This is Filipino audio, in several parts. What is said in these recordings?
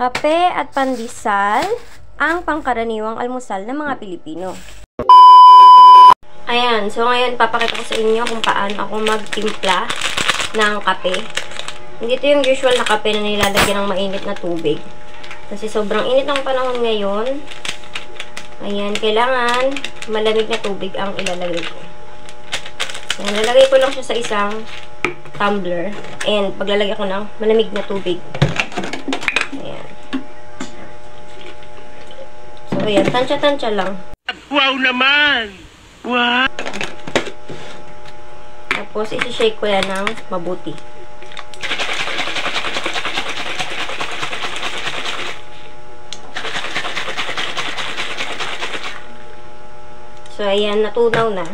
Kape at pandesal ang pangkaraniwang almusal ng mga Pilipino. Ayan, so ngayon papakita ko sa inyo kung paano ako magtimpla ng kape. Hindi ito yung usual na kape na nilalagyan ng mainit na tubig. Kasi sobrang init ng panahon ngayon. Ayan, kailangan malamig na tubig ang ilalagay ko. So, nilalagay ko lang siya sa isang tumbler. And paglalagay ko ng malamig na tubig. Ayan. So, ayan. Tansya-tansya lang. Wow naman! Wow! Tapos, isi-shake ko yan ng mabuti. So, ayan. Natunaw na.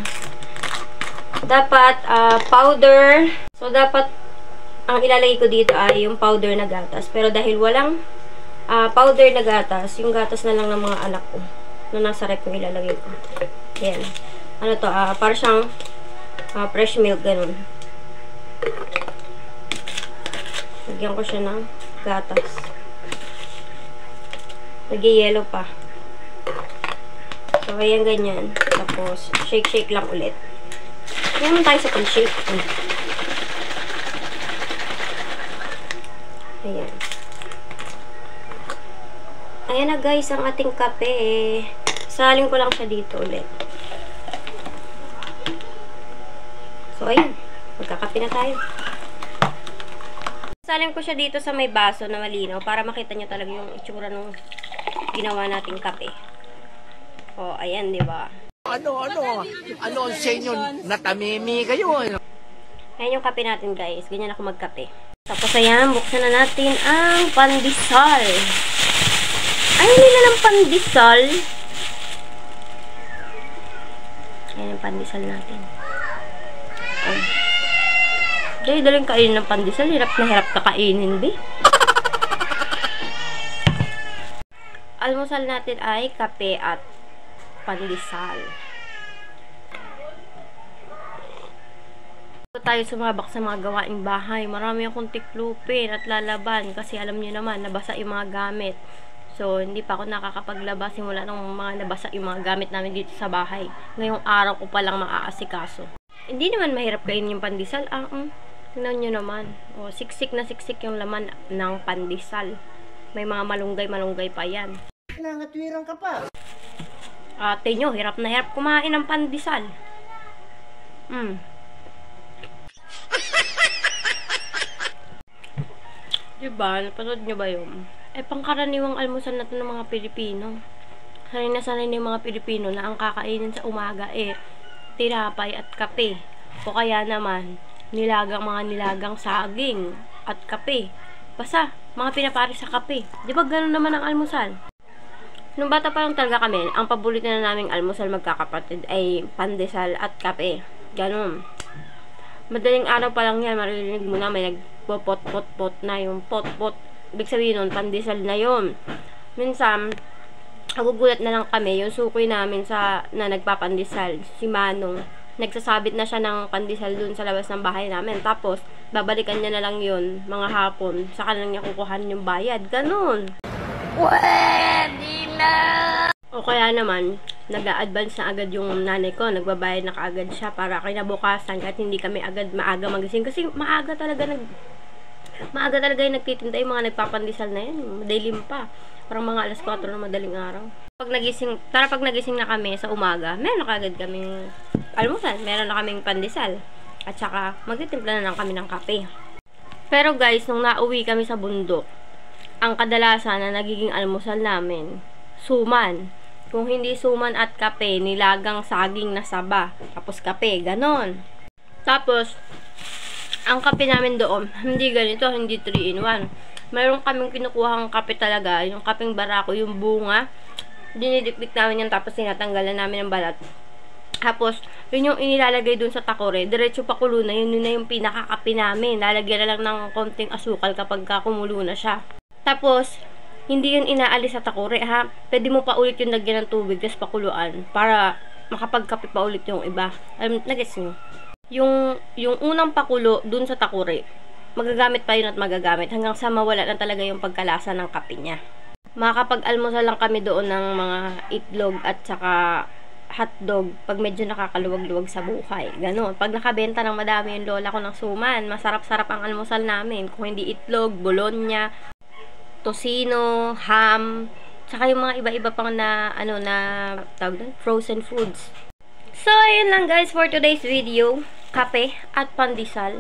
Dapat, powder. So, dapat, ang ilalagay ko dito ay yung powder na gatas. Pero dahil walang powder na gatas, yung gatas na lang ng mga anak ko na nasa rep yung ilalagay ko. Ayan. Ano to, para siyang fresh milk, ganun. Lagyan ko siya ng gatas. Nag-yellow pa. So, ayan, ganyan. Tapos, shake-shake lang ulit. Hindi naman tayo sa pag-shake. Ayan. Ayan na guys, ang ating kape. Salin ko lang siya dito ulit. So, ayan. Magkakape na tayo. Salin ko siya dito sa may baso na malinaw para makita nyo talaga yung itsura ng ginawa nating kape. O, ayan, di ba? Ano sa inyo? Natamimi kayo. Ayan yung kape natin guys. Ganyan ako magkape. Tapos ayan, buksan na natin ang pandesal. Ayaw nila ng pandesal. Ayan ang pandesal natin. Dahil daling kainin ng pandesal. Hirap na hirap kakainin, be. Almusal natin ay kape at pandesal. Tayo sumabak sa mga gawaing bahay. Marami akong tiklupin at lalaban kasi alam niyo naman, nabasa yung mga gamit. So, hindi pa ako nakakapaglaba simula nung mga nabasa yung mga gamit namin dito sa bahay. Ngayong araw ko palang maaasikaso. Hindi naman mahirap kainin yung pandesal. Tingnan nyo naman. O, siksik na siksik yung laman ng pandesal. May mga malunggay-malunggay pa yan. Nangatwiran ka pa. Ate nyo, hirap na hirap kumain ng pandesal. Diba? Napanood nyo ba yun? Pangkaraniwang almusal na to ng mga Pilipino. Sanay na sanay ng mga Pilipino na ang kakainin sa umaga tinapay at kape. O kaya naman, mga nilagang saging at kape. Basta, mga pinapari sa kape. Diba ganun naman ang almusal? Nung bata pa lang talaga kami, ang paborito na naming almusal magkakapatid ay pandesal at kape. Ganun. Madaling araw pa lang yan, maririnig mo na may nagpopot-pot-pot na yung pot-pot. Ibig sabihin nun, pandesal na yun. Minsan, nagugulat na lang kami, yung sukoy namin na nagpapandesal, si Manong, nagsasabit na siya ng pandesal dun sa labas ng bahay namin. Tapos, babalikan niya na lang yun, mga hapon, saka lang niya kukuhan yung bayad. Ganun. Pwede na! O kaya naman, nag-a-advance na agad yung nanay ko, nagbabayad na kaagad siya para kinabukasan kahit hindi kami agad maaga magising. Kasi maaga talaga yung nagtitinda yung mga nagpapandesal na yan. Madilim pa. Parang mga alas 4 na madaling araw. Pag nagising na kami sa umaga, meron na kaagad kaming almusal. Meron na kaming pandesal. At saka, magtitimpla na lang kami ng kape. Pero guys, nung nauwi kami sa bundok, ang kadalasan na nagiging almusal namin, suman. Kung hindi suman at kape, nilagang saging na saba. Tapos kape, ganon. Tapos, ang kape namin doon, hindi ganito, hindi 3-in-1. Mayroon kaming kinukuhang kape talaga, yung kapeng barako, yung bunga. Dinidikdik namin yan, tapos tinatanggalan namin ng balat. Tapos, yun yung inilalagay dun sa takore. Diretso pakulo na, yun na yung pinakakape namin. Lalagyan na lang ng konting asukal kapag kumulo na siya. Tapos, hindi yun inaalis sa takore, ha? Pwede mo pa ulit yung lagyan ng tubig, tapos pakuluan, para makapagkape pa ulit yung iba. Nag-gets nyo? Yung unang pakulo dun sa takore, magagamit pa yun at magagamit hanggang sa mawala na talaga yung pagkalasa ng kape niya. Makakapag-almusal lang kami doon ng mga itlog at saka hotdog pag medyo nakakaluwag-luwag sa buhay. Ganon. Pag nakabenta ng madami yung lola ko ng suman, masarap-sarap ang almusal namin. Kung hindi itlog, bologna, tosino, ham, saka yung mga iba-iba pang na, tawag doon, frozen foods. So, ayun lang guys for today's video. Kape at pandesal.